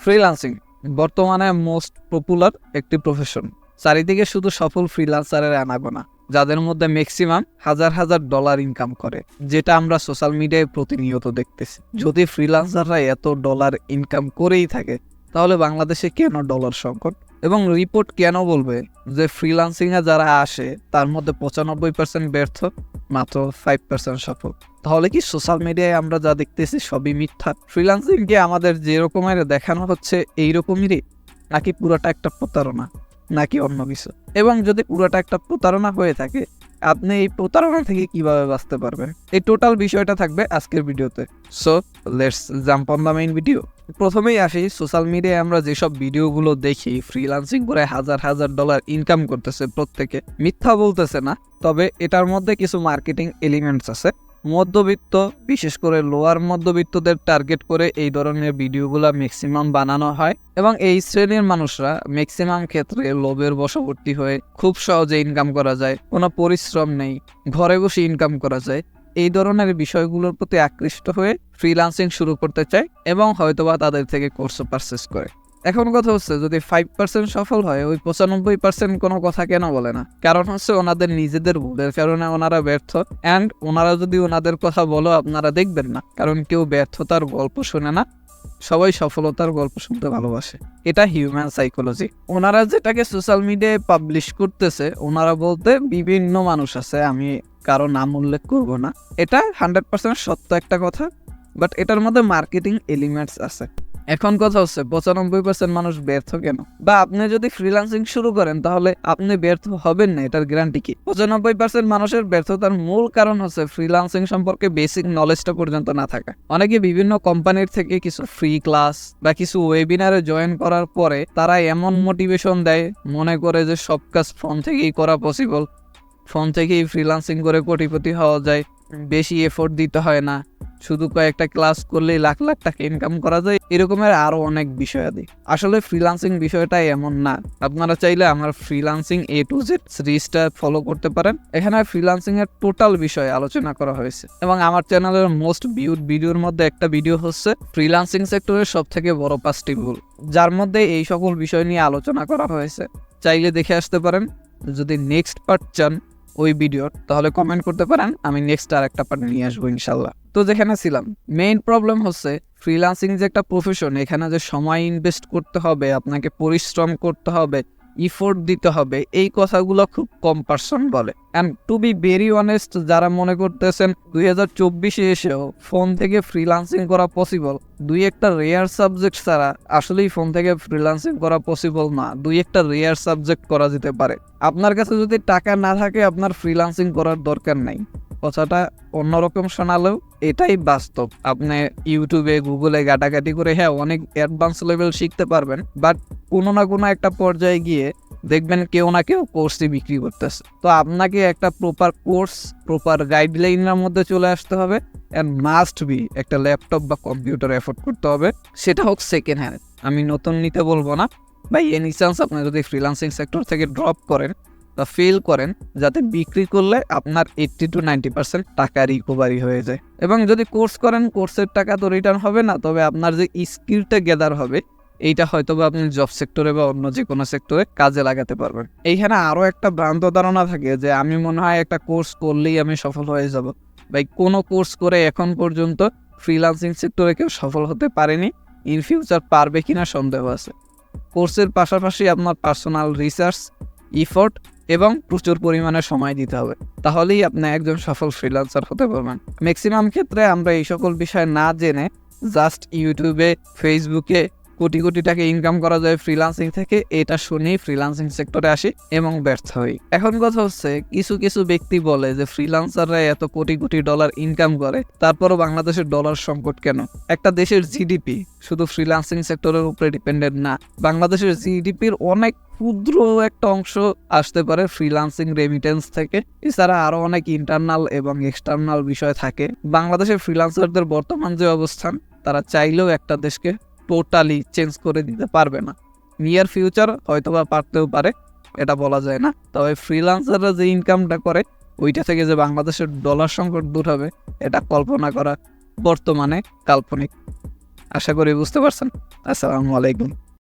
Freelancing বর্তমানে most popular একটি profession. চারিদিকে শুধু সফল ফ্রিল্যান্সারের আনাগোনা, যাদের মধ্যে ম্যাক্সিমাম হাজার হাজার ডলার ইনকাম করে, যেটা আমরা সোশ্যাল মিডিয়ায় প্রতিনিয়ত দেখতেছি। যদি ফ্রিল্যান্সাররা এত ডলার ইনকাম করেই থাকে, তাহলে বাংলাদেশে কেন ডলার সংকট? এবং রিপোর্ট কেন বলবে যে ফ্রিল্যান্সিংয়ে যারা আসে তার মধ্যে 95% ব্যর্থ, মাত্র 5% সফল? তাহলে কি সোশ্যাল মিডিয়ায় আমরা যা দেখতেছি সবই মিথ্যা? ফ্রিল্যান্সিংকে আমাদের যে রকমের দেখানো হচ্ছে এই রকমেরই, নাকি পুরোটা একটা প্রতারণা, নাকি অন্য কিছু? এবং যদি পুরোটা একটা প্রতারণা হয়ে থাকে, আপনি এই প্রতারণা থেকে কিভাবে বাঁচতে পারবেন? এই টোটাল বিষয়টা থাকবে আজকের ভিডিওতে। So let's jump on the main video. প্রথমেই আসি, সোশ্যাল মিডিয়ায় আমরা যেসব ভিডিওগুলো দেখি, ফ্রিল্যান্সিং করে হাজার হাজার ডলার ইনকাম করতেছে প্রত্যেকে, মিথ্যা বলতেছে না, তবে এটার মধ্যে কিছু মার্কেটিং এলিমেন্টস আছে। মধ্যবিত্ত, বিশেষ করে লোয়ার মধ্যবিত্তদের টার্গেট করে এই ধরনের ভিডিওগুলো ম্যাক্সিমাম বানানো হয়, এবং এই শ্রেণীর মানুষরা ম্যাক্সিমাম ক্ষেত্রে লোভের বশবর্তী হয়ে খুব সহজে ইনকাম করা যায়, কোনো পরিশ্রম নেই, ঘরে বসে ইনকাম করা যায়, এই ধরনের বিষয়গুলোর প্রতি আকৃষ্ট হয়ে ফ্রিল্যান্সিং শুরু করতে চায় এবং হয়তোবা তাদের থেকে কোর্সও পারচেস করে। এখন কথা হচ্ছে, যদি 5% সফল হয়, ওই 95% কোনো কথা কেন বলে না? কারণ হচ্ছে ওনাদের নিজেদের ভুলের কারণে ওনারা ব্যর্থ, অ্যান্ড ওনারা যদি ওনাদের কথা বলো আপনারা দেখবেন না, কারণ কেউ ব্যর্থতার গল্প শোনে না, সবাই সফলতার গল্প শুনতে ভালোবাসে। এটা হিউম্যান সাইকোলজি। ওনারা যেটাকে সোশ্যাল মিডিয়ায় পাবলিশ করতেছে, ওনারা বলতে বিভিন্ন মানুষ আছে, আমি কারো নাম উল্লেখ করব না, এটা 100% সত্য একটা কথা, বাট এটার মধ্যে মার্কেটিং এলিমেন্টস আছে। এখন কথা হচ্ছে 95% মানুষ ব্যর্থ কেন? বা আপনি যদি ফ্রিল্যান্সিং শুরু করেন তাহলে আপনি ব্যর্থ হবেন না, এটার গ্যারান্টি কি? 95% মানুষের ব্যর্থতার মূল কারণ হচ্ছে ফ্রিল্যান্সিং সম্পর্কে বেসিক নলেজটা পর্যন্ত না থাকা। অনেকে বিভিন্ন কোম্পানির থেকে কিছু ফ্রি ক্লাস বা কিছু ওয়েবিনারে জয়েন করার পরে তারা এমন মোটিভেশন দেয়, মনে করে যে সব কাজ ফোন থেকেই করা পসিবল, ফোন থেকেই ফ্রিল্যান্সিং করে কোটিপতি হওয়া যায়, বেশি এফোর্ট দিতে হয় না, শুধু কয়েকটা ক্লাস করলেই লাখ লাখ টাকা ইনকাম করা যায়, এরকমের আরো অনেক বিষয় আছে। আসলে ফ্রিল্যান্সিং বিষয়টা এমন না। আপনারা চাইলে আমার ফ্রিল্যান্সিং A to Z সিরিজটা ফলো করতে পারেন। এখানে ফ্রিল্যান্সিং এর টোটাল বিষয়ে আলোচনা করা হয়েছে, এবং আমার চ্যানেলের মোস্ট ভিউড ভিডিওর মধ্যে একটা ভিডিও হচ্ছে ফ্রিল্যান্সিং সেক্টরের সব থেকে বড় 5টি ভুল, যার মধ্যে এই সকল বিষয় নিয়ে আলোচনা করা হয়েছে। চাইলে দেখে আসতে পারেন। যদি নেক্সট পার্ট চান ওই ভিডিওর, তাহলে কমেন্ট করতে পারেন, আমি নেক্সট আর একটা পার্ট নিয়ে আসবো ইনশাল্লাহ। তো যেখানে ছিলাম, মেইন প্রবলেম হচ্ছে ফ্রিল্যান্সিং যে একটা প্রফেশন, এখানে যে সময় ইনভেস্ট করতে হবে, আপনাকে পরিশ্রম করতে হবে, ইফোর্ট দিতে হবে, এই কথাগুলো খুব কম পার্সন বলে। And to be very honest, যারা মনে করতেছেন 2024-এ এসেও ফোন থেকে ফ্রিল্যান্সিং করা পসিবল, দুই একটা রেয়ার সাবজেক্ট ছাড়া আসলেই ফোন থেকে ফ্রিল্যান্সিং করা পসিবল না। দুই একটা রেয়ার সাবজেক্ট করা যেতে পারে। আপনার কাছে যদি টাকা না থাকে, আপনার ফ্রিল্যান্সিং করার দরকার নাই। কথাটা অন্যরকম শোনালেও এটাই বাস্তব। আপনি ইউটিউবে, গুগলে ঘাটাঘাটি করে অনেক অ্যাডভান্স লেভেল শিখতে পারবেন, বাট কোনো না কোনো একটা পর্যায়ে গিয়ে দেখবেন কেউ না কেউ কোর্সই বিক্রি করতেছে। তো আপনাকে একটা প্রপার কোর্স, প্রপার গাইডলাইনের মধ্যে চলে আসতে হবে, অ্যান্ড মাস্ট বি একটা ল্যাপটপ বা কম্পিউটার এফোর্ড করতে হবে, সেটা হোক সেকেন্ড হ্যান্ড। আমি নতুন নিতে বলবো না ভাই। এনি চান্স আপনি যদি ফ্রিল্যান্সিং সেক্টর থেকে ড্রপ করেন বা ফেল করেন, যাতে বিক্রি করলে আপনার 80 to 90% টাকা রিকভারি হয়ে যায়। এবং যদি কোর্স করেন, কোর্সের টাকা তো রিটার্ন হবে না, তবে আপনার যে স্কিলটা গ্যাদার হবে, এইটা হয়তো বা আপনি জব সেক্টরে বা অন্য যে কোনো সেক্টরে কাজে লাগাতে পারবেন। এইখানে আরও একটা ভ্রান্ত ধারণা থাকে যে আমি মনে হয় একটা কোর্স করলেই আমি সফল হয়ে যাব। ভাই, কোনো কোর্স করে এখন পর্যন্ত ফ্রিল্যান্সিং সেক্টরে কেউ সফল হতে পারেনি। ইন ফিউচার পারবে কিনা সন্দেহ আছে। কোর্সের পাশাপাশি আপনার পার্সোনাল রিসার্চ, ইফোর্ট এবং প্রচুর পরিমাণে সময় দিতে হবে, তাহলেই আপনি একজন সফল ফ্রিল্যান্সার হতে পারবেন। ম্যাক্সিমাম ক্ষেত্রে আমরা এই সকল বিষয় না জেনে জাস্ট ইউটিউবে, ফেসবুকে কোটি কোটি টাকা ইনকাম করা যায় ফ্রিল্যান্সিং থেকে, এটা শুনেই ফ্রিল্যান্সিং সেক্টরে আসি এবং ব্যর্থ হই। এখন কথা হচ্ছে, কিছু কিছু ব্যক্তি বলে যে ফ্রিল্যান্সাররা এত কোটি কোটি ডলার ইনকাম করে, তারপরও বাংলাদেশের ডলার সংকট কেন? একটা দেশের জিডিপি শুধু ফ্রিল্যান্সিং সেক্টরের উপরে ডিপেন্ডেন্ট না। বাংলাদেশের জিডিপির অনেক ক্ষুদ্র একটা অংশ আসতে পারে ফ্রিল্যান্সিং রেমিটেন্স থেকে। এছাড়া আরো অনেক ইন্টারনাল এবং এক্সটার্নাল বিষয় থাকে। বাংলাদেশের ফ্রিল্যান্সারদের বর্তমান যে অবস্থান, তারা চাইলেও একটা দেশকে টোটালি চেঞ্জ করে দিতে পারবে না। নিয়ার ফিউচার হয়তোবা পারতেও পারে, এটা বলা যায় না। তবে ফ্রিল্যান্সাররা যে ইনকামটা করে, ওইটা থেকে যে বাংলাদেশের ডলার সংকট দূর হবে, এটা কল্পনা করা বর্তমানে কাল্পনিক। আশা করি বুঝতে পারছেন। আসসালামু আলাইকুম।